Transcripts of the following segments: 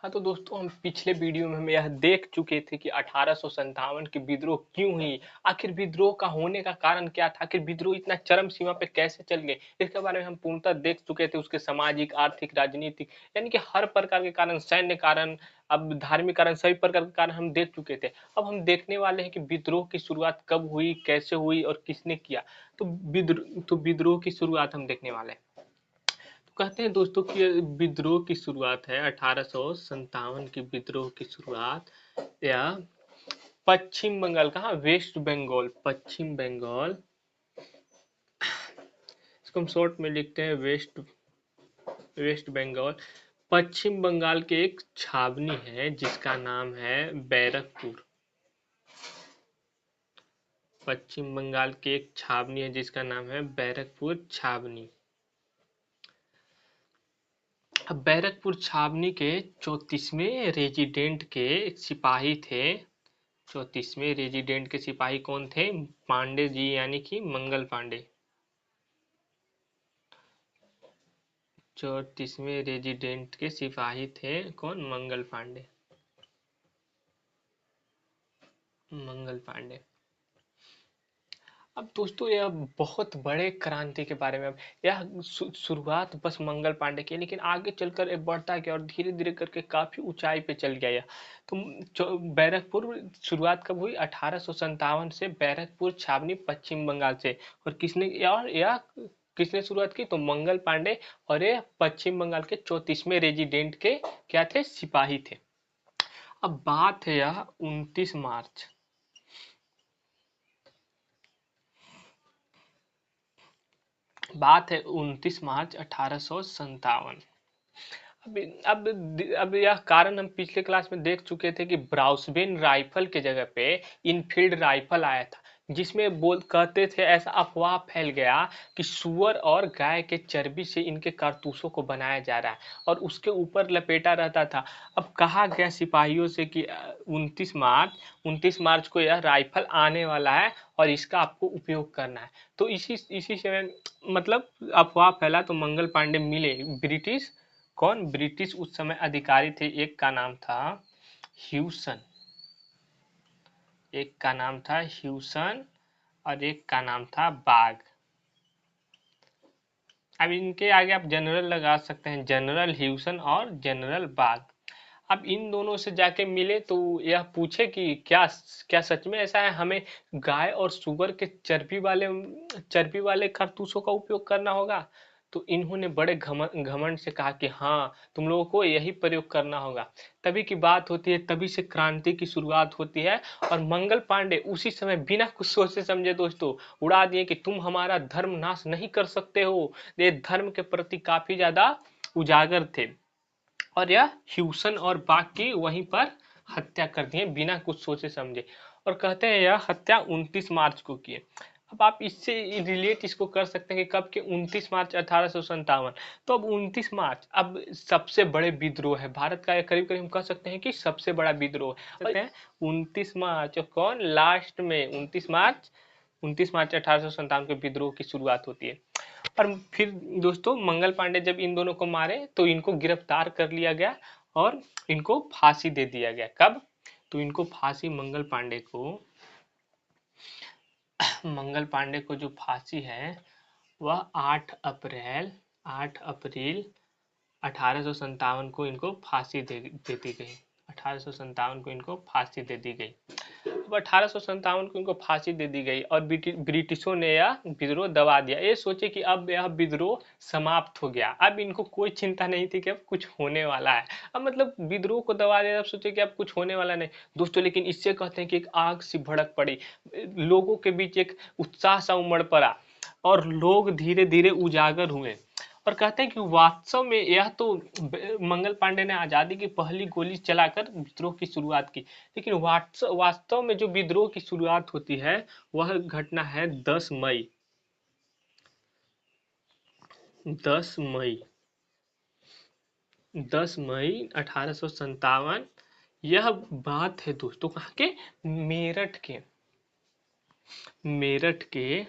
हाँ तो दोस्तों, हम पिछले वीडियो में हम यह देख चुके थे कि 1857 की विद्रोह क्यों हुई। आखिर विद्रोह का होने का कारण क्या था, आखिर विद्रोह इतना चरम सीमा पे कैसे चल गए, इसके बारे में हम पूर्णतः देख चुके थे। उसके सामाजिक, आर्थिक, राजनीतिक, यानी कि हर प्रकार के कारण, सैन्य कारण, अब धार्मिक कारण, सभी प्रकार के कारण हम देख चुके थे। अब हम देखने वाले हैं कि विद्रोह की शुरुआत कब हुई, कैसे हुई और किसने किया। तो विद्रोह की शुरुआत हम देखने वाले हैं। कहते हैं दोस्तों कि विद्रोह की शुरुआत है 1857 की विद्रोह की शुरुआत या पश्चिम बंगाल, कहाँ, वेस्ट बंगाल, पश्चिम बंगाल, इसको हम शॉर्ट में लिखते हैं वेस्ट वेस्ट बंगाल। पश्चिम बंगाल के एक छावनी है जिसका नाम है बैरकपुर। पश्चिम बंगाल के एक छावनी है जिसका नाम है बैरकपुर छावनी। अब बैरकपुर छावनी के 34वें रेजिडेंट के सिपाही थे। 34वें रेजिडेंट के सिपाही कौन थे? पांडे जी, यानी कि मंगल पांडे। 34वें रेजिडेंट के सिपाही थे कौन? मंगल पांडे। मंगल पांडे। अब दोस्तों, यह बहुत बड़े क्रांति के बारे में, अब यह शुरुआत बस मंगल पांडे की है, लेकिन आगे चलकर ये बढ़ता गया और धीरे धीरे करके काफी ऊंचाई पे चल गया। तो बैरकपुर शुरुआत कब हुई? 1857 से बैरकपुर छावनी पश्चिम बंगाल से। और किसने शुरुआत की? तो मंगल पांडे। और ये पश्चिम बंगाल के 34वें रेजिडेंट के क्या थे? सिपाही थे। अब बात है यह 29 मार्च, बात है 29 मार्च 1857। अब अब अब यह कारण हम पिछले क्लास में देख चुके थे कि ब्राउसबेन राइफल के जगह पे इनफील्ड राइफल आया था, जिसमें बोल कहते थे, ऐसा अफवाह फैल गया कि सुअर और गाय के चर्बी से इनके कारतूसों को बनाया जा रहा है और उसके ऊपर लपेटा रहता था। अब कहा गया सिपाहियों से कि 29 मार्च को यह राइफल आने वाला है और इसका आपको उपयोग करना है। तो इसी समय, मतलब अफवाह फैला तो मंगल पांडे मिले ब्रिटिश, कौन? ब्रिटिश उस समय अधिकारी थे, एक का नाम था ह्यूसन, एक का नाम था ह्यूसन और एक का नाम था बाग। अब इनके आगे आप जनरल लगा सकते हैं, जनरल ह्यूसन और जनरल बाग। अब इन दोनों से जाके मिले तो यह पूछे कि क्या क्या सच में ऐसा है, हमें गाय और सुअर के चर्बी वाले कारतूसों का उपयोग करना होगा? तो इन्होंने बड़े घमंड से कहा कि हाँ, तुम लोगों को यही प्रयोग करना होगा। तभी की बात होती है, तभी से क्रांति की शुरुआत होती है। और मंगल पांडे उसी समय बिना कुछ सोचे समझे दोस्तों उड़ा दिए कि तुम हमारा धर्म नाश नहीं कर सकते हो। ये धर्म के प्रति काफी ज्यादा उजागर थे। और यह ह्यूसन और बाग की वहीं पर हत्या कर दिए बिना कुछ सोचे समझे। और कहते हैं यह हत्या 29 मार्च को की है। अब आप इससे रिलेट इसको कर सकते हैं कि कब के? 29 मार्च 1857। तो अब 29 मार्च, अब सबसे बड़े विद्रोह है भारत का, करीब करीब हम कह सकते हैं कि सबसे बड़ा विद्रोह कहते हैं 29 मार्च। और कौन लास्ट में? 29 मार्च 1857 के विद्रोह की शुरुआत होती है। और फिर दोस्तों, मंगल पांडे जब इन दोनों को मारे तो इनको गिरफ्तार कर लिया गया और इनको फांसी दे दिया गया। कब? तो इनको फांसी, मंगल पांडे को जो फांसी है वह 8 अप्रैल 1857 को इनको फांसी दे दी गई। 1857 को इनको फांसी दे दी गई। अब 1857 को इनको फांसी दे दी गई और ब्रिटिशों ने यह विद्रोह दबा दिया। ये सोचे कि अब यह विद्रोह समाप्त हो गया, अब इनको कोई चिंता नहीं थी कि अब कुछ होने वाला है। अब मतलब विद्रोह को दबा दिया, अब सोचे कि अब कुछ होने वाला नहीं दोस्तों। लेकिन इससे कहते हैं कि एक आग सी भड़क पड़ी, लोगों के बीच एक उत्साह सा उमड़ पड़ा और लोग धीरे धीरे उजागर हुए। और कहते हैं कि वास्तव में यह तो मंगल पांडे ने आजादी की पहली गोली चलाकर विद्रोह की शुरुआत की, लेकिन वास्तव में जो विद्रोह की शुरुआत होती है वह घटना है 10 मई। 10 मई, 10 मई 1857। यह बात है दोस्तों कहाँ के? मेरठ के, मेरठ के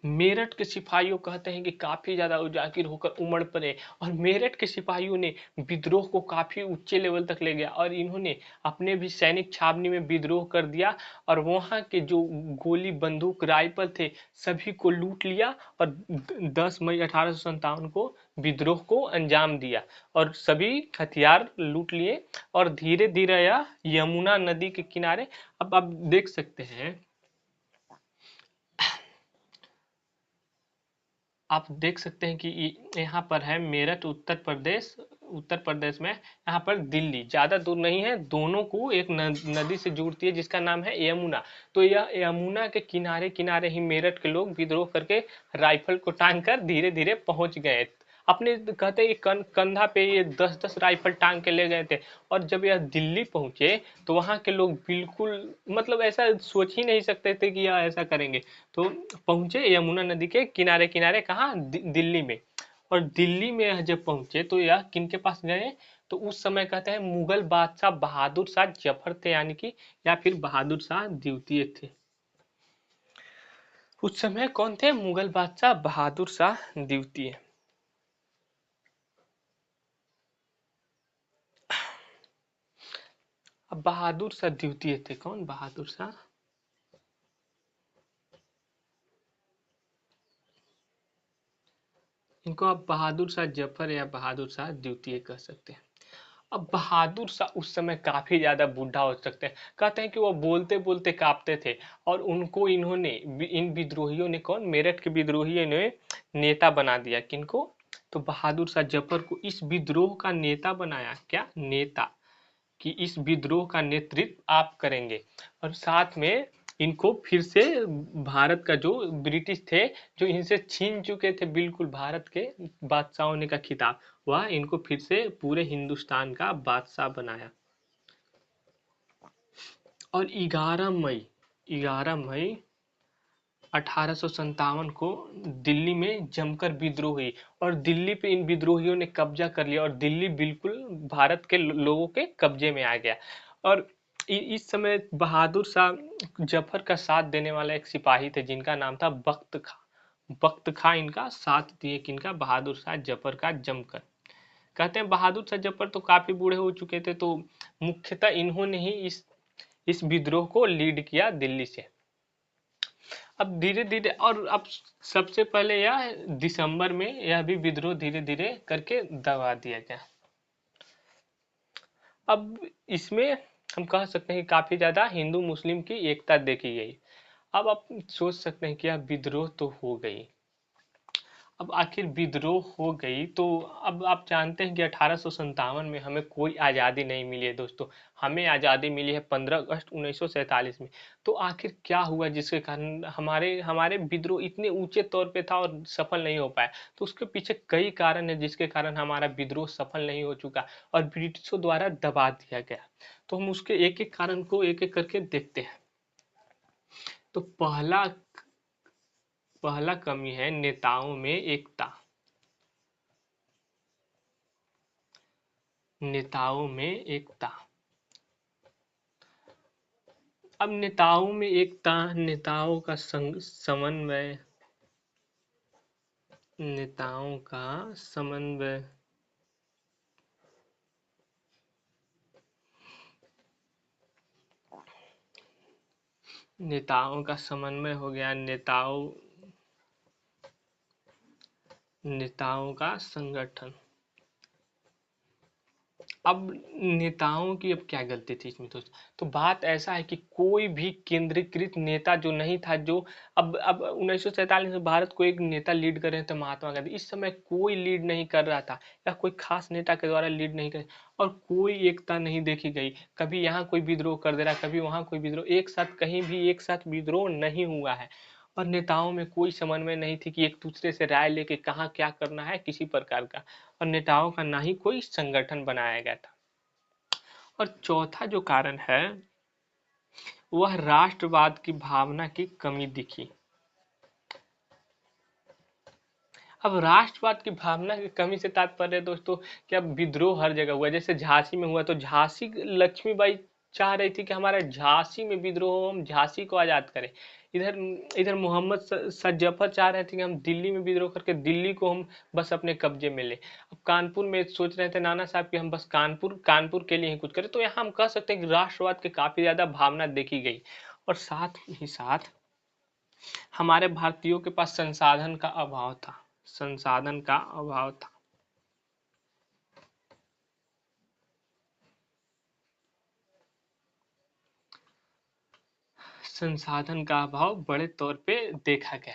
मेरठ के सिपाहियों कहते हैं कि काफी ज्यादा उजागर होकर उमड़ पड़े और मेरठ के सिपाहियों ने विद्रोह को काफी ऊंचे लेवल तक ले गया और इन्होंने अपने भी सैनिक छावनी में विद्रोह कर दिया और वहां के जो गोली बंदूक राइफल थे सभी को लूट लिया और 10 मई 1857 को विद्रोह को अंजाम दिया और सभी हथियार लूट लिए और धीरे धीरे यह यमुना नदी के किनारे अब आप देख सकते हैं, आप देख सकते हैं कि यहाँ पर है मेरठ उत्तर प्रदेश में, यहाँ पर दिल्ली ज्यादा दूर नहीं है, दोनों को एक नदी से जोड़ती है जिसका नाम है यमुना। तो यह यमुना के किनारे किनारे ही मेरठ के लोग विद्रोह करके राइफल को टांग कर धीरे धीरे पहुंच गए अपने, कहते हैं कि कंधा पे ये 10-10 राइफल टांग के ले गए थे और जब यह दिल्ली पहुंचे तो वहां के लोग बिल्कुल मतलब ऐसा सोच ही नहीं सकते थे कि यह ऐसा करेंगे। तो पहुंचे यमुना नदी के किनारे किनारे कहाँ दिल्ली में। और दिल्ली में यह जब पहुंचे तो यह किनके पास गए, तो उस समय कहते हैं मुगल बादशाह बहादुर शाह जफर थे यानी कि, या फिर बहादुर शाह द्वितीय थे। उस समय कौन थे, मुगल बादशाह बहादुर शाह द्वितीय। अब बहादुर शाह द्वितीय थे कौन, बहादुर शाह, इनको आप बहादुर शाह जफर या बहादुर शाह द्वितीय कह सकते हैं। अब बहादुर शाह उस समय काफी ज्यादा बूढ़ा हो सकते हैं, कहते हैं कि वो बोलते बोलते कांपते थे और उनको इन्होंने इन विद्रोहियों ने, कौन, मेरठ के विद्रोहियों ने नेता बना दिया। किनको, तो बहादुर शाह जफर को इस विद्रोह का नेता बनाया, क्या नेता, कि इस विद्रोह का नेतृत्व आप करेंगे। और साथ में इनको फिर से भारत का जो ब्रिटिश थे जो इनसे छीन चुके थे बिल्कुल भारत के बादशाहों ने का खिताब, वह इनको फिर से पूरे हिंदुस्तान का बादशाह बनाया। और 11 मई 1857 को दिल्ली में जमकर विद्रोह हुई और दिल्ली पे इन विद्रोहियों ने कब्जा कर लिया और दिल्ली बिल्कुल भारत के लोगों के कब्जे में आ गया। और इस समय बहादुर शाह जफर का साथ देने वाला एक सिपाही थे जिनका नाम था बख्त खां। बख्त खां इनका साथ दिए, किनका, बहादुर शाह जफर का जमकर। कहते हैं बहादुर शाह जफर तो काफी बूढ़े हो चुके थे तो मुख्यतः इन्होंने ही इस विद्रोह को लीड किया दिल्ली से। अब धीरे धीरे, और अब सबसे पहले यह दिसंबर में यह भी विद्रोह धीरे धीरे करके दबा दिया गया। अब इसमें हम कह सकते हैं कि काफी ज्यादा हिंदू मुस्लिम की एकता देखी गई। अब आप सोच सकते हैं कि यह विद्रोह तो हो गई, अब आखिर विद्रोह हो गई तो अब आप जानते हैं कि 1857 में हमें कोई आज़ादी नहीं मिली है दोस्तों। हमें आज़ादी मिली है 15 अगस्त 1947 में। तो आखिर क्या हुआ जिसके कारण हमारे हमारे विद्रोह इतने ऊंचे तौर पे था और सफल नहीं हो पाया। तो उसके पीछे कई कारण है जिसके कारण हमारा विद्रोह सफल नहीं हो चुका और ब्रिटिशों द्वारा दबा दिया गया। तो हम उसके एक एक कारण को एक एक करके देखते हैं। तो पहला पहला कमी है नेताओं में एकता। नेताओं में एकता। अब नेताओं में एकता, नेताओं का समन्वय, नेताओं का समन्वय, नेताओं का समन्वय हो गया, नेताओं का संगठन। अब नेताओं की अब क्या गलती थी इसमें दोस्त, तो बात ऐसा है कि कोई भी केंद्रीकृत नेता जो नहीं था, जो अब 1947 में भारत को एक नेता लीड कर रहे थे महात्मा गांधी, इस समय कोई लीड नहीं कर रहा था या कोई खास नेता के द्वारा लीड नहीं कर, और कोई एकता नहीं देखी गई। कभी यहाँ कोई विद्रोह कर दे रहा, कभी वहां कोई विद्रोह, एक साथ कहीं भी एक साथ विद्रोह नहीं हुआ है। और नेताओं में कोई समन्वय नहीं थी कि एक दूसरे से राय लेके कहाँ क्या करना है किसी प्रकार का, और नेताओं का ना ही कोई संगठन बनाया गया था। और चौथा जो कारण है वह राष्ट्रवाद की भावना की कमी दिखी। अब राष्ट्रवाद की भावना की कमी से तात्पर्य दोस्तों कि अब विद्रोह हर जगह हुआ, जैसे झांसी में हुआ तो झांसी लक्ष्मीबाई चाह रही थी कि हमारा झांसी में विद्रोह हो, हम झांसी को आजाद करें। इधर इधर मोहम्मद सज्जफर चाह रहे थे कि हम दिल्ली में विद्रोह करके दिल्ली को हम बस अपने कब्जे में ले। अब कानपुर में सोच रहे थे नाना साहब कि हम बस कानपुर कानपुर के लिए ही कुछ करें। तो यहाँ हम कह सकते हैं कि राष्ट्रवाद की काफी ज्यादा भावना देखी गई। और साथ ही साथ हमारे भारतीयों के पास संसाधन का अभाव था, संसाधन का अभाव था। संसाधन का अभाव बड़े तौर पे देखा गया।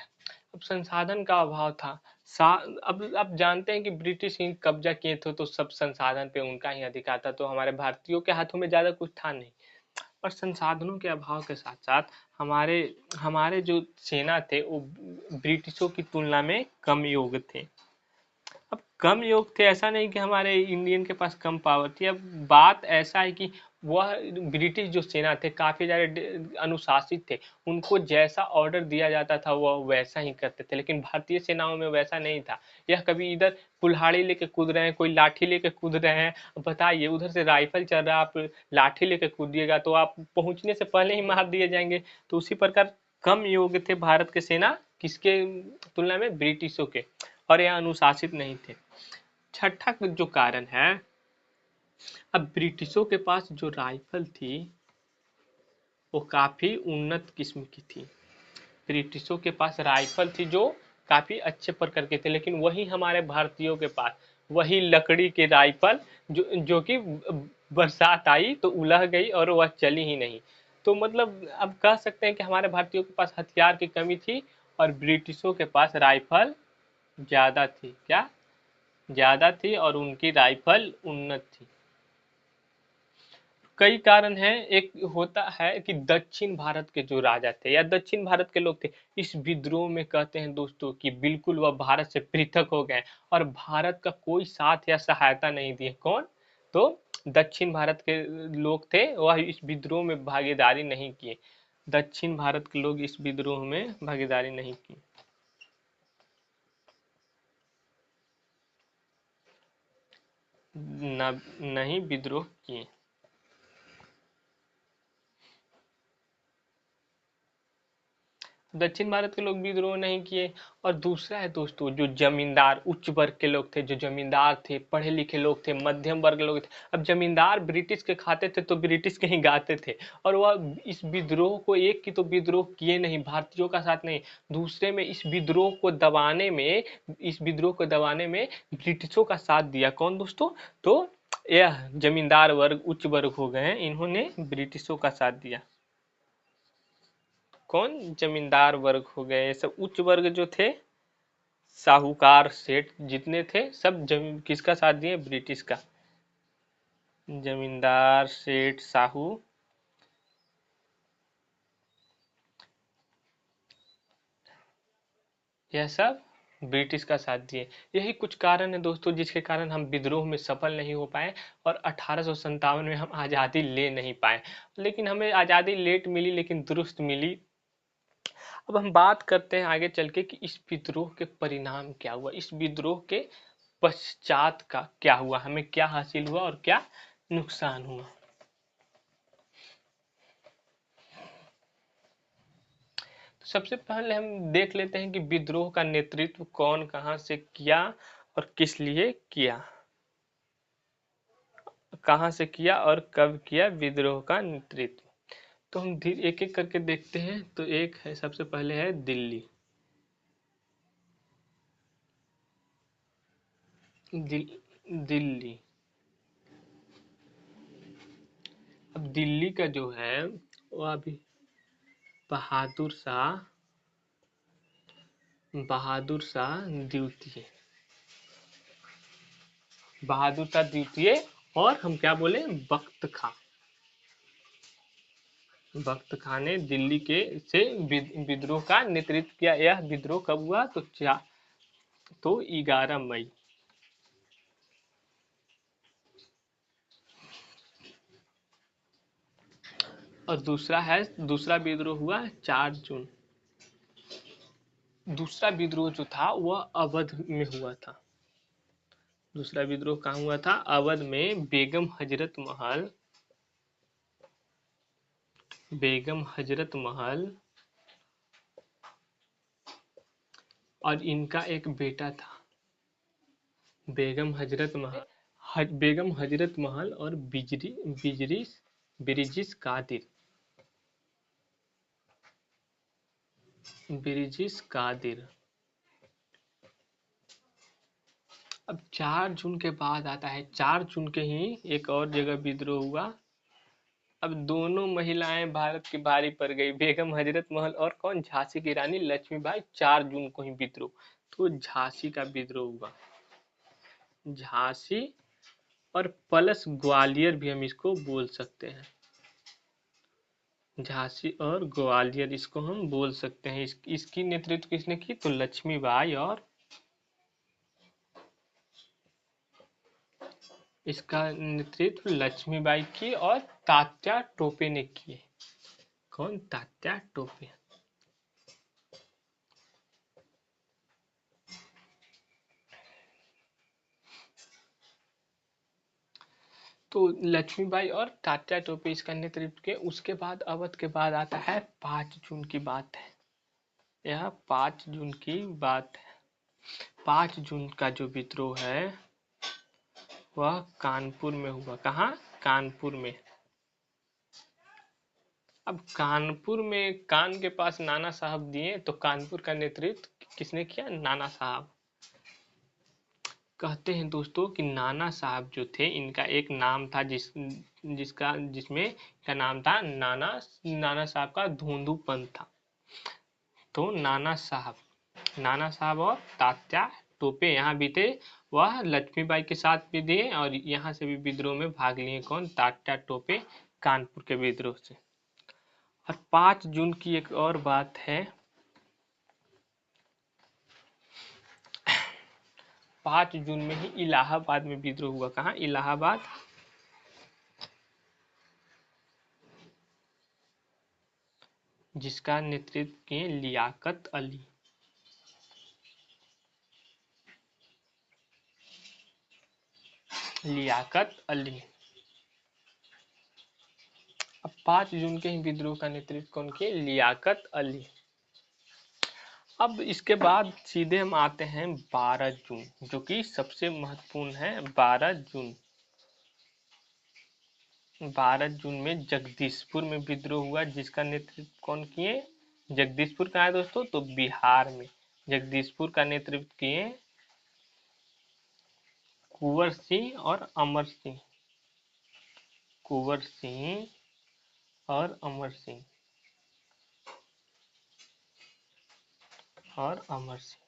अब संसाधन का अभाव था। अब जानते हैं कि ब्रिटिश ही कब्जा किए थे तो सब संसाधन पे उनका ही अधिकार था, तो हमारे भारतीयों के हाथों में ज्यादा कुछ था नहीं। और संसाधनों के अभाव के साथ साथ हमारे हमारे जो सेना थे वो ब्रिटिशों की तुलना में कम योग्य थे। अब कम योग थे ऐसा नहीं कि हमारे इंडियन के पास कम पावर थी। अब बात ऐसा है कि वह ब्रिटिश जो सेना थे काफी ज्यादा अनुशासित थे। उनको जैसा ऑर्डर दिया जाता था वह वैसा ही करते थे, लेकिन भारतीय सेनाओं में वैसा नहीं था। यह कभी इधर कुल्हाड़ी लेके कूद रहे हैं, कोई लाठी लेके कूद रहे हैं। बताइए, उधर से राइफल चल रहा है, आप लाठी लेके कूदिएगा तो आप पहुंचने से पहले ही मार दिए जाएंगे। तो उसी प्रकार कम योग्य थे भारत के सेना किसके तुलना में, ब्रिटिशों के। और यह अनुशासित नहीं थे। छठा जो कारण है, अब ब्रिटिशों के पास जो राइफल थी वो काफी उन्नत किस्म की थी। ब्रिटिशों के पास राइफल थी जो काफी अच्छे प्रकार के थे, लेकिन वही हमारे भारतीयों के पास वही लकड़ी के राइफल जो कि बरसात आई तो उलह गई और वह चली ही नहीं। तो मतलब अब कह सकते हैं कि हमारे भारतीयों के पास हथियार की कमी थी और ब्रिटिशों के पास राइफल ज्यादा थी। क्या ज्यादा थी और उनकी राइफल उन्नत थी। कई कारण हैं। एक होता है कि दक्षिण भारत के जो राजा थे या दक्षिण भारत के लोग थे, इस विद्रोह में कहते हैं दोस्तों कि बिल्कुल वह भारत से पृथक हो गए और भारत का कोई साथ या सहायता नहीं दिए। कौन? तो दक्षिण भारत के लोग थे, वह इस विद्रोह में भागीदारी नहीं किए। दक्षिण भारत के लोग इस विद्रोह में भागीदारी नहीं की। नहीं विद्रोह किए। दक्षिण भारत के लोग विद्रोह नहीं किए। और दूसरा है दोस्तों, जो जमींदार उच्च वर्ग के लोग थे, जो जमींदार थे, पढ़े लिखे लोग थे, मध्यम वर्ग लोग थे। अब जमींदार ब्रिटिश के खाते थे तो ब्रिटिश के ही गाते थे। और वह इस विद्रोह को, एक की तो विद्रोह किए नहीं, भारतीयों का साथ नहीं, दूसरे में इस विद्रोह को दबाने में, इस विद्रोह को दबाने में ब्रिटिशों का साथ दिया। कौन दोस्तों? तो यह जमींदार वर्ग, उच्च वर्ग हो गए, इन्होंने ब्रिटिशों का साथ दिया। कौन? जमींदार वर्ग हो गए। ये सब उच्च वर्ग जो थे, साहूकार सेठ जितने थे, सब किसका साथ दिए? ब्रिटिश का। जमींदार सेठ साहू यह सब ब्रिटिश का साथ दिए। यही कुछ कारण है दोस्तों जिसके कारण हम विद्रोह में सफल नहीं हो पाए और 1857 में हम आज़ादी ले नहीं पाए। लेकिन हमें आज़ादी लेट मिली लेकिन दुरुस्त मिली। अब हम बात करते हैं आगे चल के कि इस विद्रोह के परिणाम क्या हुआ, इस विद्रोह के पश्चात का क्या हुआ, हमें क्या हासिल हुआ और क्या नुकसान हुआ। तो सबसे पहले हम देख लेते हैं कि विद्रोह का नेतृत्व कौन कहां से किया और किस लिए किया। कहां से किया और कब किया विद्रोह का नेतृत्व। तो हम एक एक करके देखते हैं। तो एक है, सबसे पहले है दिल्ली। दिल्ली। अब दिल्ली का जो है वो अभी बहादुर शाह द्वितीय, बहादुर शाह द्वितीय। और हम क्या बोले? बख्त खां। बख्त खां ने दिल्ली के से विद्रोह का नेतृत्व किया। यह विद्रोह कब हुआ? तो 11 मई। और दूसरा विद्रोह हुआ 4 जून। दूसरा विद्रोह जो था वह अवध में हुआ था। दूसरा विद्रोह कहाँ हुआ था? अवध में। बेगम हजरत महल बेगम हजरत महल और इनका एक बेटा था। बेगम हजरत महल, बेगम हजरत महल और बिजरिस बिरिजिस कादिर, बिरिजिस कादिर। अब 4 जून के बाद आता है, 4 जून के ही एक और जगह विद्रोह हुआ। अब दोनों महिलाएं भारत की भारी पड़ गई, बेगम हजरत महल और कौन, झांसी की रानी लक्ष्मीबाई। 4 जून को ही विद्रोह, तो झांसी का विद्रोह हुआ। झांसी और प्लस ग्वालियर भी हम इसको बोल सकते हैं। झांसी और ग्वालियर इसको हम बोल सकते हैं। इसकी नेतृत्व किसने की, तो लक्ष्मीबाई, और इसका नेतृत्व लक्ष्मीबाई की और तात्या टोपे ने किए। कौन, तात्या टोपे। तो लक्ष्मीबाई और तात्या टोपे इसका नेतृत्व किए। उसके बाद अवध के बाद आता है 5 जून की बात है। यह 5 जून की बात है। 5 जून का जो विद्रोह है वह कानपुर में हुआ। कहाँ, कानपुर में। अब कानपुर में कान के पास नाना साहब दिए, तो कानपुर का नेतृत्व किसने किया, नाना साहब। कहते हैं दोस्तों कि नाना साहब जो थे, इनका एक नाम था जिसमें का नाम था नाना, नाना साहब का धोंधूपंथ था। तो नाना साहब और तात्या टोपे यहाँ भी थे। वह लक्ष्मीबाई के साथ भी दिए और यहाँ से भी विद्रोह में भाग लिए। कौन, तात्या टोपे, कानपुर के विद्रोह से। और 5 जून की एक और बात है। 5 जून में ही इलाहाबाद में विद्रोह हुआ। कहाँ, इलाहाबाद। जिसका नेतृत्व किए लियाकत अली। लियाकत अली। अब 5 जून के ही विद्रोह का नेतृत्व कौन किए, लियाकत अली। अब इसके बाद सीधे हम आते हैं 12 जून, जो कि सबसे महत्वपूर्ण है। 12 जून, 12 जून में जगदीशपुर में विद्रोह हुआ। जिसका नेतृत्व कौन किए, जगदीशपुर कहाँ है दोस्तों, तो बिहार में। जगदीशपुर का नेतृत्व किए कुंवर सिंह और अमर सिंह। कुंवर सिंह और अमर सिंह, और अमर सिंह।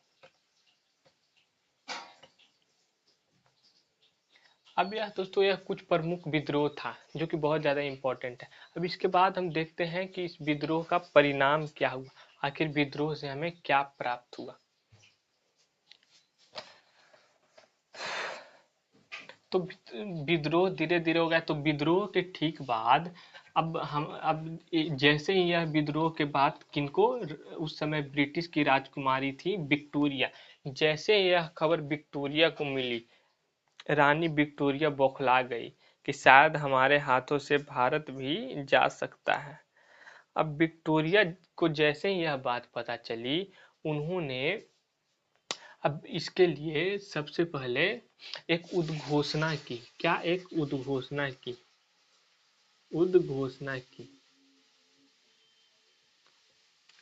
अब यह दोस्तों, यह कुछ प्रमुख विद्रोह था जो कि बहुत ज्यादा इंपॉर्टेंट है। अब इसके बाद हम देखते हैं कि इस विद्रोह का परिणाम क्या हुआ, आखिर विद्रोह से हमें क्या प्राप्त हुआ। तो विद्रोह धीरे धीरे हो गया। तो विद्रोह के ठीक बाद अब जैसे ही यह विद्रोह के बाद किनको, उस समय ब्रिटिश की राजकुमारी थी विक्टोरिया। जैसे यह खबर विक्टोरिया को मिली, रानी विक्टोरिया बौखला गई कि शायद हमारे हाथों से भारत भी जा सकता है। अब विक्टोरिया को जैसे ही यह बात पता चली, उन्होंने अब इसके लिए सबसे पहले एक उद्घोषणा की। क्या, एक उद्घोषणा की, उद्घोषणा की।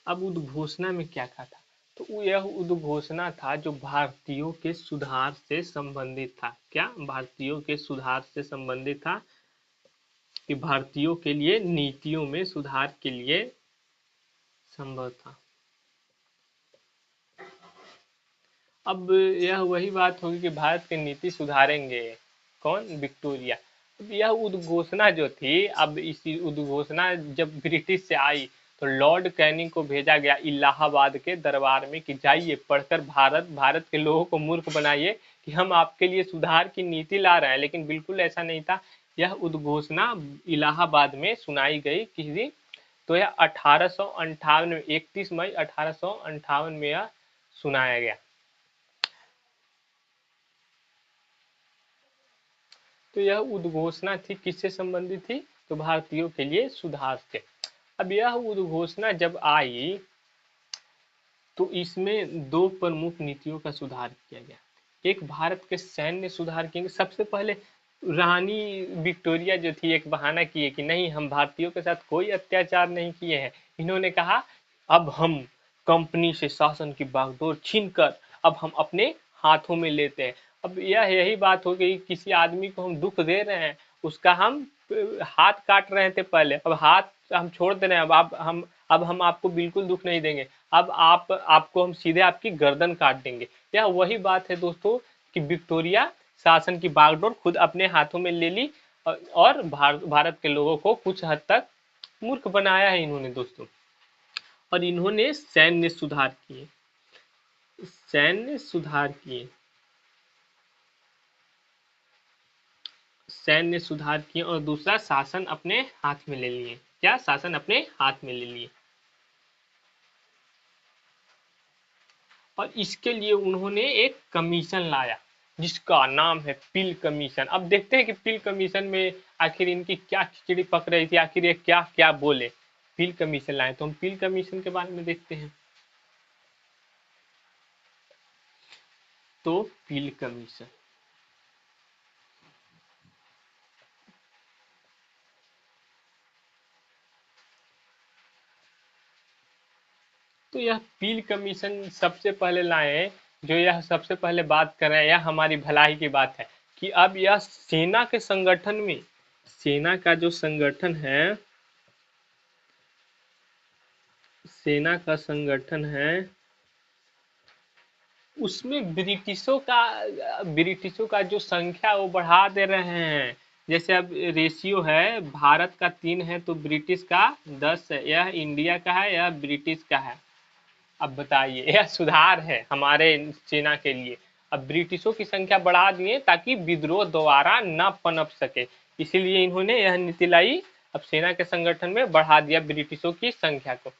अब उद्घोषणा में क्या कहा था, तो यह उद्घोषणा था जो भारतीयों के सुधार से संबंधित था। क्या, भारतीयों के सुधार से संबंधित था, कि भारतीयों के लिए नीतियों में सुधार के लिए संभव था। अब यह वही बात होगी कि भारत की नीति सुधारेंगे कौन, विक्टोरिया। अब यह उद्घोषणा जो थी, अब इसी उद्घोषणा जब ब्रिटिश से आई, तो लॉर्ड कैनिंग को भेजा गया इलाहाबाद के दरबार में कि जाइए पढ़कर भारत के लोगों को मूर्ख बनाइए कि हम आपके लिए सुधार की नीति ला रहे हैं। लेकिन बिल्कुल ऐसा नहीं था। यह उद्घोषणा इलाहाबाद में सुनाई गई किसी, तो यह 1858 में, 31 मई 1858 में यह सुनाया गया। तो यह उद्घोषणा थी, किससे संबंधित थी, तो भारतीयों के लिए सुधार से। अब यह उद्घोषणा जब आई तो इसमें दो प्रमुख नीतियों का सुधार किया गया। एक भारत के सैन्य सुधार किए। सबसे पहले रानी विक्टोरिया जो थी एक बहाना किए कि नहीं, हम भारतीयों के साथ कोई अत्याचार नहीं किए हैं। इन्होंने कहा अब हम कंपनी से शासन की बागडोर छीनकर अब हम अपने हाथों में लेते हैं। अब यही बात हो गई, किसी आदमी को हम दुख दे रहे हैं, उसका हम हाथ काट रहे थे पहले, अब हाथ हम छोड़ दे रहे हैं। अब हम आपको बिल्कुल दुख नहीं देंगे। अब आपको हम सीधे आपकी गर्दन काट देंगे। यह वही बात है दोस्तों कि विक्टोरिया शासन की बागडोर खुद अपने हाथों में ले ली और भारत के लोगों को कुछ हद तक मूर्ख बनाया है इन्होंने दोस्तों। और इन्होंने सैन्य सुधार किए, सैन्य सुधार किए, सैन्य सुधार किए और दूसरा शासन अपने हाथ में ले लिए। क्या? शासन अपने हाथ में ले लिए। और इसके लिए उन्होंने एक कमीशन लाया जिसका नाम है पिल कमीशन। अब देखते हैं कि पिल कमीशन में आखिर इनकी क्या खिचड़ी पक रही थी, आखिर ये क्या क्या बोले। पिल कमीशन लाए तो हम पिल कमीशन के बारे में देखते हैं। तो पिल कमीशन, तो यह पिल कमीशन सबसे पहले लाए। जो यह सबसे पहले बात कर रहे हैं, यह हमारी भलाई की बात है कि अब यह सेना के संगठन में, सेना का जो संगठन है, सेना का संगठन है, उसमें ब्रिटिशों का जो संख्या वो बढ़ा दे रहे हैं। जैसे अब रेशियो है, भारत का 3 है तो ब्रिटिश का 10 है। यह इंडिया का है, यह ब्रिटिश का है। अब बताइए, यह सुधार है हमारे सेना के लिए। अब ब्रिटिशों की संख्या बढ़ा दिए ताकि विद्रोह दोबारा न पनप सके, इसीलिए इन्होंने यह नीति लाई। अब सेना के संगठन में बढ़ा दिया ब्रिटिशों की संख्या को।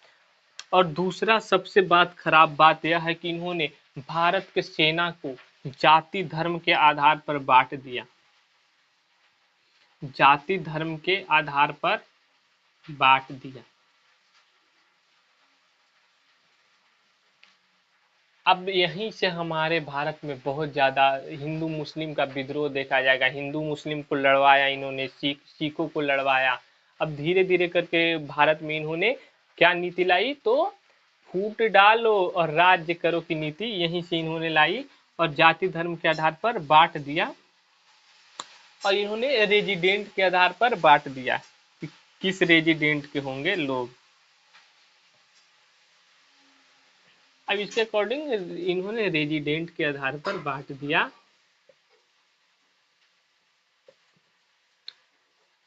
और दूसरा सबसे खराब बात यह है कि इन्होंने भारत के सेना को जाति धर्म के आधार पर बांट दिया, जाति धर्म के आधार पर बांट दिया। अब यहीं से हमारे भारत में बहुत ज्यादा हिंदू मुस्लिम का विद्रोह देखा जाएगा। हिंदू मुस्लिम को लड़वाया इन्होंने, सिखों को लड़वाया। अब धीरे धीरे करके भारत में इन्होंने क्या नीति लाई? तो फूट डालो और राज्य करो की नीति यहीं से इन्होंने लाई और जाति धर्म के आधार पर बांट दिया। और इन्होंने रेजिडेंट के आधार पर बांट दिया कि किस रेजिडेंट के होंगे लोग। अब इसके अकॉर्डिंग इन्होंने रेजिडेंट के आधार पर बांट दिया।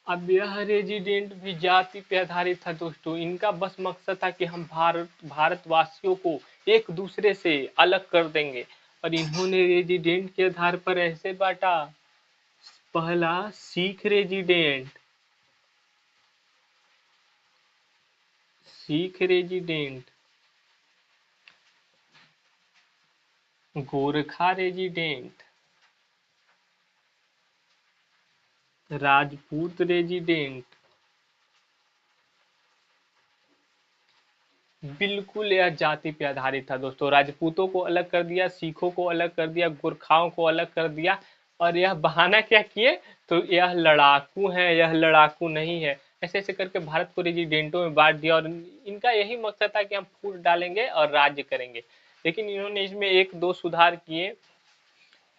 अब यह रेजिडेंट भी जाति पे आधारित था दोस्तों। इनका बस मकसद था कि हम भारतवासियों को एक दूसरे से अलग कर देंगे। और इन्होंने रेजिडेंट के आधार पर ऐसे बांटा। पहला Sikh resident, Sikh resident, Gorkha resident, Rajput resident. बिल्कुल यह जाति पे आधारित था दोस्तों। राजपूतों को अलग कर दिया, सिखों को अलग कर दिया, गोरखाओं को अलग कर दिया। और यह बहाना क्या किए? तो यह लड़ाकू है, यह लड़ाकू नहीं है, ऐसे ऐसे करके भारत को रेजिडेंटों में बांट दिया। और इनका यही मकसद था कि हम फूट डालेंगे और राज्य करेंगे। लेकिन इन्होंने इसमें एक दो सुधार किए।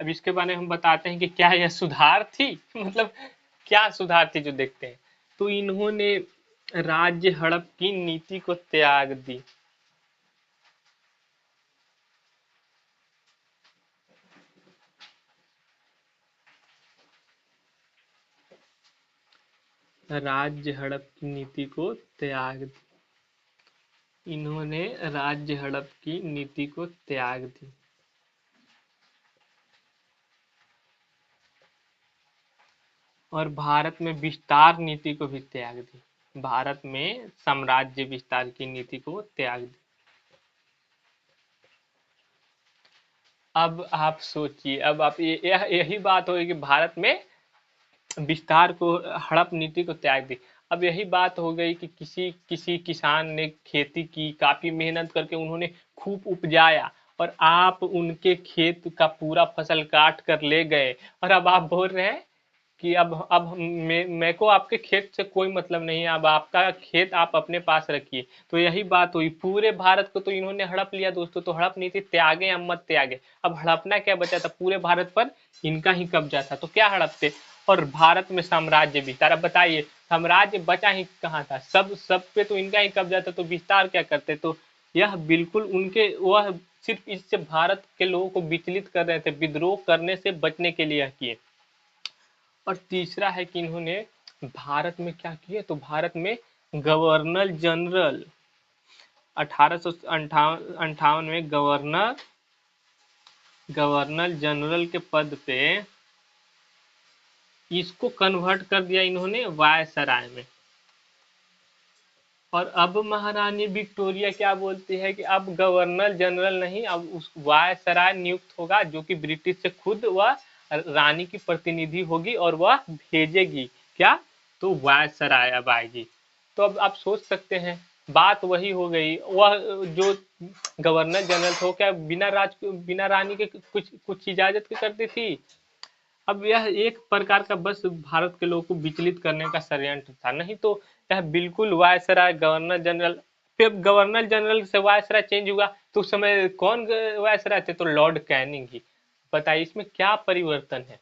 अब इसके बारे में हम बताते हैं कि क्या यह सुधार थी मतलब क्या सुधार थी जो देखते हैं। तो इन्होंने राज्य हड़प की नीति को त्याग दी। राज्य हड़प की नीति को त्याग दी। इन्होंने राज्य हड़प की नीति को त्याग दी। और भारत में विस्तार नीति को भी त्याग दी। भारत में साम्राज्य विस्तार की नीति को त्याग दी। अब आप सोचिए, अब आप यही बात होगी कि भारत में विस्तार को, हड़प नीति को त्याग दी। अब यही बात हो गई कि किसी किसी किसान ने खेती की, काफी मेहनत करके उन्होंने खूब उपजाया, और आप उनके खेत का पूरा फसल काट कर ले गए, और अब आप बोल रहे हैं कि अब मेरे को आपके खेत से कोई मतलब नहीं है, अब आपका खेत आप अपने पास रखिए। तो यही बात हुई, पूरे भारत को तो इन्होंने हड़प लिया दोस्तों। तो हड़प नीति त्यागे या मत त्यागे, अब हड़पना क्या बचा था, पूरे भारत पर इनका ही कब्जा था, तो क्या हड़पते। और भारत में साम्राज्य विस्तार, अब बताइए साम्राज्य बचा ही कहाँ था, सब सब पे तो इनका ही कब्जा था, तो विस्तार क्या करते। तो यह बिल्कुल उनके, वह सिर्फ इससे भारत के लोगों को विचलित कर रहे थे, विद्रोह करने से बचने के लिए यह किए। और तीसरा है कि इन्होंने भारत में क्या किए, तो भारत में गवर्नर जनरल 1858 में गवर्नर जनरल के पद पे इसको कन्वर्ट कर दिया इन्होंने वायसराय में। और अब महारानी विक्टोरिया क्या बोलती है कि अब गवर्नर जनरल नहीं, अब उस वायसराय नियुक्त होगा, जो कि ब्रिटिश से खुद वह रानी की प्रतिनिधि होगी, और वह भेजेगी क्या, तो वायसराय अब आएगी। तो अब आप सोच सकते हैं, बात वही हो गई। वह जो गवर्नर जनरल थे, वो क्या बिना रानी के कुछ कुछ इजाजत के करती थी। अब यह एक प्रकार का बस भारत के लोगों को विचलित करने का षड्यंत्र था, नहीं तो यह बिल्कुल वायसराय गवर्नर जनरल। फिर गवर्नर जनरल से वायसराय चेंज हुआ, तो उस समय कौन वायसराय थे, तो लॉर्ड कैनिंग ही। बताइए इसमें क्या परिवर्तन है।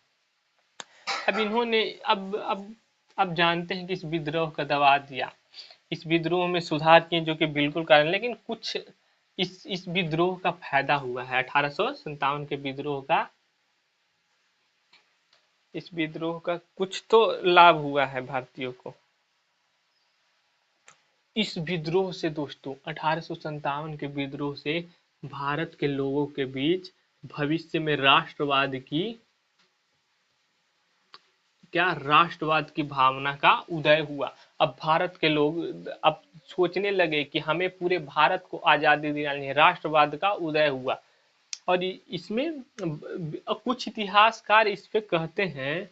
अब इन्होंने अब जानते हैं कि इस विद्रोह का दबा दिया, इस विद्रोह में सुधार किए, जो कि बिल्कुल कारण, लेकिन कुछ इस विद्रोह का फायदा हुआ है। 1857 के विद्रोह का, इस विद्रोह का कुछ तो लाभ हुआ है भारतीयों को। इस विद्रोह से दोस्तों, 1857 के विद्रोह से भारत के लोगों के बीच भविष्य में राष्ट्रवाद की, क्या, राष्ट्रवाद की भावना का उदय हुआ। अब भारत के लोग अब सोचने लगे कि हमें पूरे भारत को आजादी दिलानी है, राष्ट्रवाद का उदय हुआ। और इसमें कुछ इतिहासकार इस पे कहते हैं,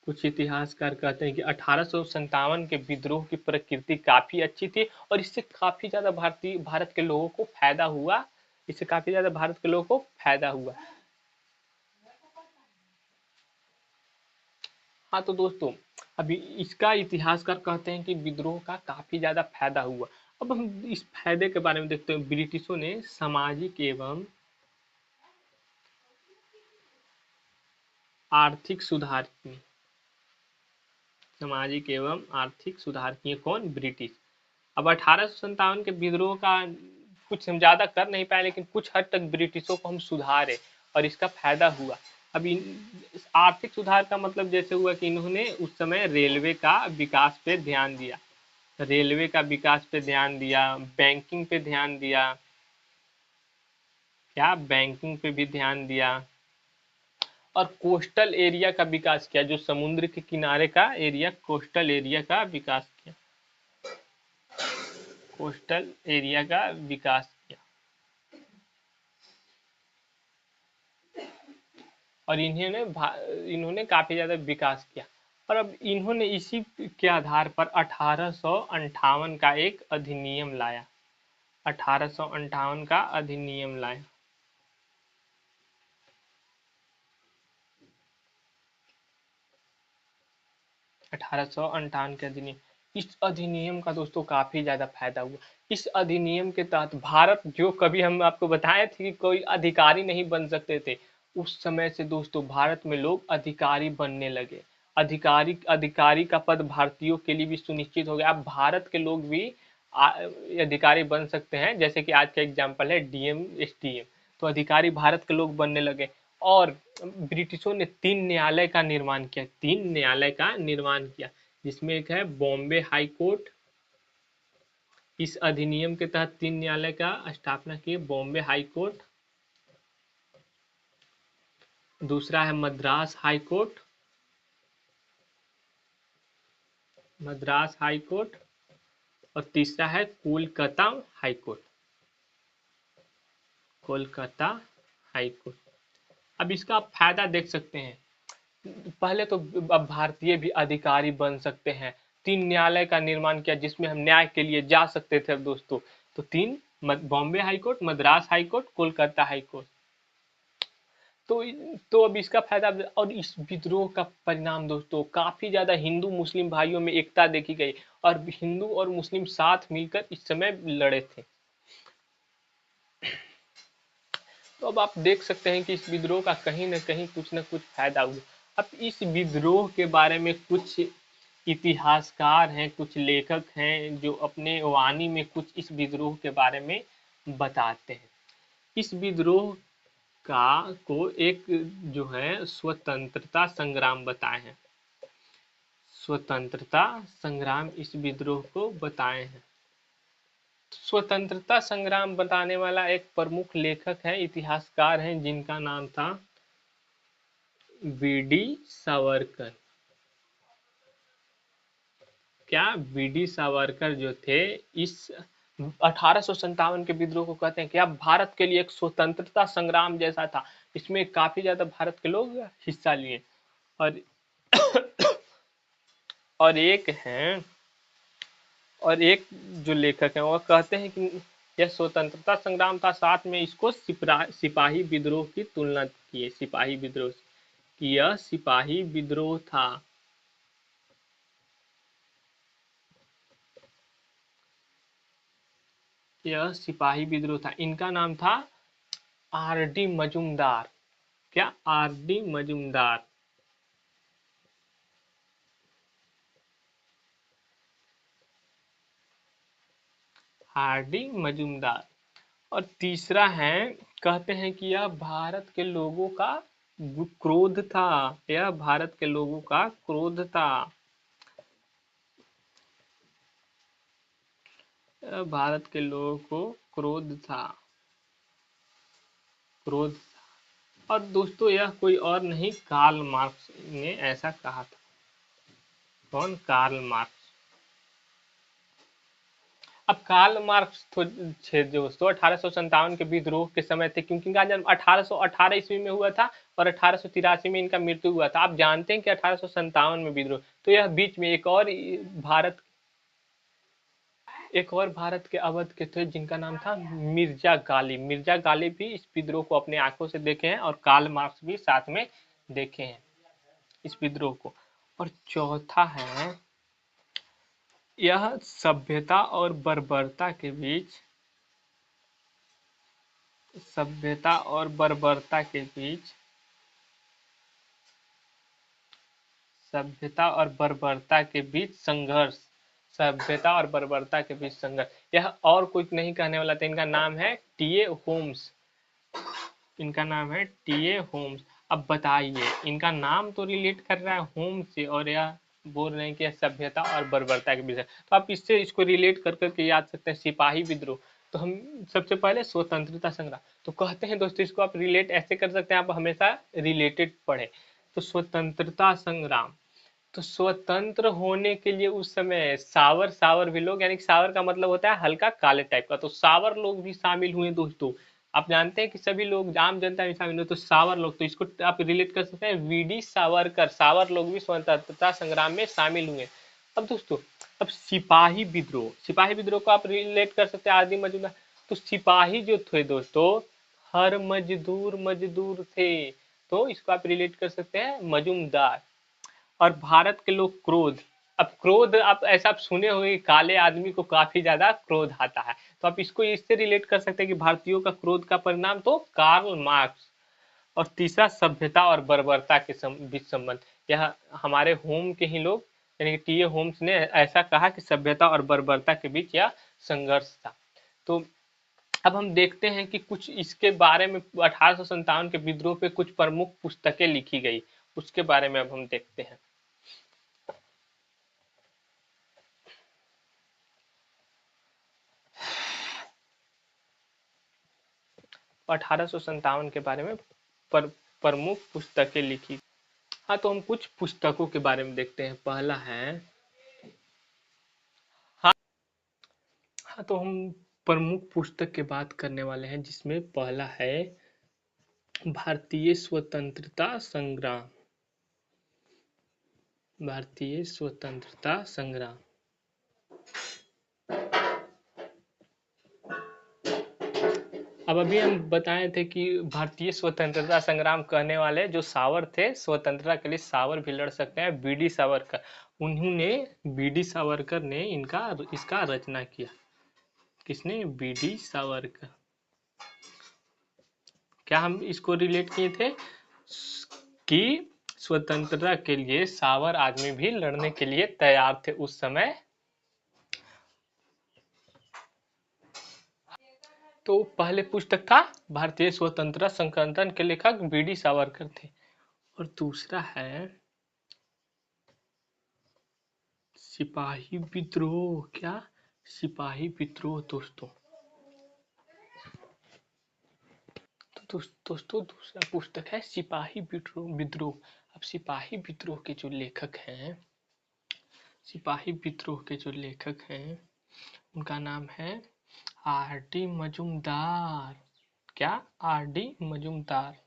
कुछ इतिहासकार कहते हैं कि 1857 के विद्रोह की प्रकृति काफी अच्छी थी, और इससे काफी ज्यादा भारत के लोगों को फायदा हुआ, इससे काफी ज्यादा भारत के लोगों को फायदा हुआ। हाँ तो दोस्तों, अभी इसका इतिहासकार कहते हैं कि विद्रोह का काफी ज्यादा फायदा हुआ। अब हम इस फायदे के बारे में देखते हैं। ब्रिटिशों ने सामाजिक एवं आर्थिक सुधार किए, सामाजिक एवं आर्थिक सुधार किए, कौन, ब्रिटिश। अब 1857 के विद्रोह का कुछ हम ज्यादा कर नहीं पाए, लेकिन कुछ हद तक ब्रिटिशों को हम सुधारे, और इसका फायदा हुआ। अब इस आर्थिक सुधार का मतलब जैसे हुआ कि इन्होंने उस समय रेलवे का विकास पे ध्यान दिया, रेलवे का विकास पे ध्यान दिया, बैंकिंग पे ध्यान दिया, क्या, बैंकिंग पे भी ध्यान दिया, और कोस्टल एरिया का विकास किया, जो समुद्र के किनारे का एरिया, कोस्टल एरिया का विकास किया, कोस्टल एरिया का विकास किया। और इन्होंने काफी ज्यादा विकास किया। और अब इन्होंने इसी के आधार पर 1858 का एक अधिनियम लाया, 1858 का अधिनियम लाया। 1858 के अधिनियम, इस अधिनियम का दोस्तों काफी ज्यादा फायदा हुआ। इस अधिनियम के तहत भारत, जो कभी हम आपको बताए थे कि कोई अधिकारी नहीं बन सकते थे, उस समय से दोस्तों भारत में लोग अधिकारी बनने लगे। अधिकारी अधिकारी का पद भारतीयों के लिए भी सुनिश्चित हो गया। अब भारत के लोग भी अधिकारी बन सकते हैं, जैसे कि आज का एग्जाम्पल है डीएम, एसडीएम। तो अधिकारी भारत के लोग बनने लगे। और ब्रिटिशों ने 3 न्यायालय का निर्माण किया, 3 न्यायालय का निर्माण किया, जिसमें एक है बॉम्बे हाई कोर्ट। इस अधिनियम के तहत 3 न्यायालय का स्थापना की, बॉम्बे हाई कोर्ट, दूसरा है Madras high court, Madras high court, और तीसरा है Kolkata high court, Kolkata high court. अब इसका आप फायदा देख सकते हैं पहले तो अब भारतीय भी अधिकारी बन सकते हैं। 3 न्यायालय का निर्माण किया जिसमें हम न्याय के लिए जा सकते थे अब दोस्तों। तो 3, Bombay high court, Madras high court, Kolkata high court. तो तो अब इसका फायदा, और इस विद्रोह का परिणाम दोस्तों काफी ज्यादा हिंदू मुस्लिम भाइयों में एकता देखी गई, और हिंदू और मुस्लिम साथ मिलकर इस समय लड़े थे। तो अब आप देख सकते हैं कि इस विद्रोह का कहीं न कहीं कुछ न कुछ फायदा हुआ। अब इस विद्रोह के बारे में कुछ इतिहासकार हैं, कुछ लेखक हैं जो अपने वाणी में कुछ इस विद्रोह के बारे में बताते हैं। इस विद्रोह का को एक जो है स्वतंत्रता संग्राम बताए हैं। स्वतंत्रता संग्राम इस विद्रोह को बताए हैं। स्वतंत्रता संग्राम बताने वाला एक प्रमुख लेखक है, इतिहासकार हैं, जिनका नाम था वीडी सावरकर। क्या वीडी सावरकर जो थे, इस 1857 के विद्रोह को कहते हैं कि अब भारत के लिए एक स्वतंत्रता संग्राम जैसा था। इसमें काफी ज्यादा भारत के लोग हिस्सा लिए। और और एक हैं, और एक जो लेखक हैं वो कहते हैं कि यह स्वतंत्रता संग्राम था, साथ में इसको सिपाही विद्रोह की तुलना की है। सिपाही विद्रोह कि यह सिपाही विद्रोह था। यह सिपाही विद्रोह था। इनका नाम था आर डी मजूमदार। क्या? R D Majumdar. R D Majumdar. और तीसरा है, कहते हैं कि यह भारत के लोगों का क्रोध था। यह भारत के लोगों का क्रोध था। यह भारत के लोगों को क्रोध था। क्रोध। और दोस्तों यह कोई और नहीं, कार्ल मार्क्स ने ऐसा कहा था। कौन? Karl Marx. अब कार्ल मार्क्स तो थे दोस्तों 1857 के विद्रोह के समय थे, क्योंकि इनका जन्म 1818 ईस्वी में हुआ था और 1883 में इनका मृत्यु हुआ था। आप जानते हैं कि 1857 में विद्रोह, तो यह बीच में भारत भारत के अवध के थे जिनका नाम था मिर्जा गालिब। मिर्जा गालिब भी इस विद्रोह को अपने आंखों से देखे हैं, और कार्ल मार्क्स भी साथ में देखे हैं इस विद्रोह को। और चौथा है, यह सभ्यता और बर्बरता के बीच, सभ्यता और बर्बरता के बीच, सभ्यता और बर्बरता के बीच संघर्ष। सभ्यता और बर्बरता के बीच संघर्ष। यह और कुछ नहीं कहने वाला था। इनका नाम है टीए होम्स। इनका नाम है टीए होम्स। अब बताइए, इनका नाम तो रिलेट कर रहा है होम से, और यह बोल रहे हैं कि यह सभ्यता और बर्बरता के विषय। तो आप इससे इसको रिलेट कर करके याद सकते हैं सिपाही विद्रोह। तो हम सबसे पहले स्वतंत्रता संग्राम तो कहते हैं दोस्तों, इसको आप रिलेट ऐसे कर सकते हैं, आप हमेशा रिलेटेड पढ़े। तो स्वतंत्रता संग्राम, तो स्वतंत्र होने के लिए उस समय सावर, सावर भी लोग, यानी कि सावर का मतलब होता है हल्का काले टाइप का, तो सावर लोग भी शामिल हुए दोस्तों। आप जानते हैं कि सभी लोग, आम जनता भी शामिल हुए, तो सावर लोग, तो इसको आप रिलेट कर सकते हैं वीडी सावरकर। सावर लोग भी स्वतंत्रता संग्राम में शामिल हुए। अब दोस्तों, अब सिपाही विद्रोह, सिपाही विद्रोह को आप रिलेट कर सकते हैं आदि मौजूदा। तो सिपाही जो थे दोस्तों, हर मजदूर मजदूर थे, तो इसको आप रिलेट कर सकते हैं मजूमदार। और भारत के लोग क्रोध। अब क्रोध, आप ऐसा आप सुने होंगे काले आदमी को काफी ज्यादा क्रोध आता है, तो आप इसको इससे रिलेट कर सकते हैं कि भारतीयों का क्रोध का परिणाम तो कार्ल मार्क्स। और तीसरा, सभ्यता और बर्बरता के बीच संबंध। यह हमारे होम के ही लोग, यानी कि टीए होम्स ने ऐसा कहा कि सभ्यता और बर्बरता के बीच यह संघर्ष था। तो अब हम देखते हैं कि कुछ इसके बारे में 1857 के विद्रोह पे कुछ प्रमुख पुस्तकें लिखी गई, उसके बारे में अब हम देखते हैं। 1857 के बारे में प्रमुख पुस्तकें लिखी। हाँ, तो हम कुछ पुस्तकों के बारे में देखते हैं। पहला है, हाँ, हाँ, तो हम प्रमुख पुस्तक की बात करने वाले हैं, जिसमें पहला है भारतीय स्वतंत्रता संग्राम। भारतीय स्वतंत्रता संग्राम। अब अभी हम बताए थे कि भारतीय स्वतंत्रता संग्राम कहने वाले जो सावर थे, स्वतंत्रता के लिए सावर भी लड़ सकते हैं, बीडी सावरकर। उन्होंने, बीडी सावरकर ने इनका इसका रचना किया। किसने? बीडी सावरकर। क्या हम इसको रिलेट किए थे कि स्वतंत्रता के लिए सावर आदमी भी लड़ने के लिए तैयार थे उस समय। तो पहले पुस्तक था भारतीय स्वतंत्रता संकलन के लेखक बीडी सावरकर थे, और दूसरा है सिपाही विद्रोह। क्या? सिपाही विद्रोह दोस्तों। तो दोस्तों दूसरा पुस्तक है सिपाही विद्रोह। अब सिपाही विद्रोह के जो लेखक हैं, सिपाही विद्रोह के जो लेखक हैं उनका नाम है आर डी मजूमदार। क्या? R D Majumdar.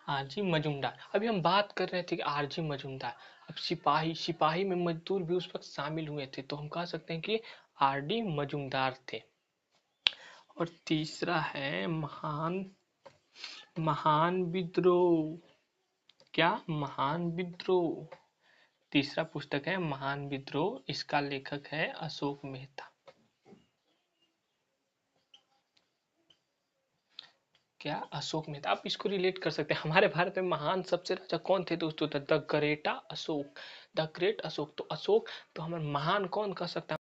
R G Majumdar. अभी हम बात कर रहे थे कि आरजी मजूमदार। अब सिपाही, सिपाही में मजदूर भी उस वक्त शामिल हुए थे, तो हम कह सकते हैं कि आर डी मजूमदार थे। और तीसरा है महान, महान विद्रोह। क्या? महान विद्रोह। तीसरा पुस्तक है महान विद्रोह, इसका लेखक है अशोक मेहता। क्या? अशोक मेहता। आप इसको रिलेट कर सकते हैं, हमारे भारत में महान सबसे राजा कौन थे दोस्तों? The Greta Ashok, the great Ashok. तो अशोक, तो हमारे महान कौन कह सकता है?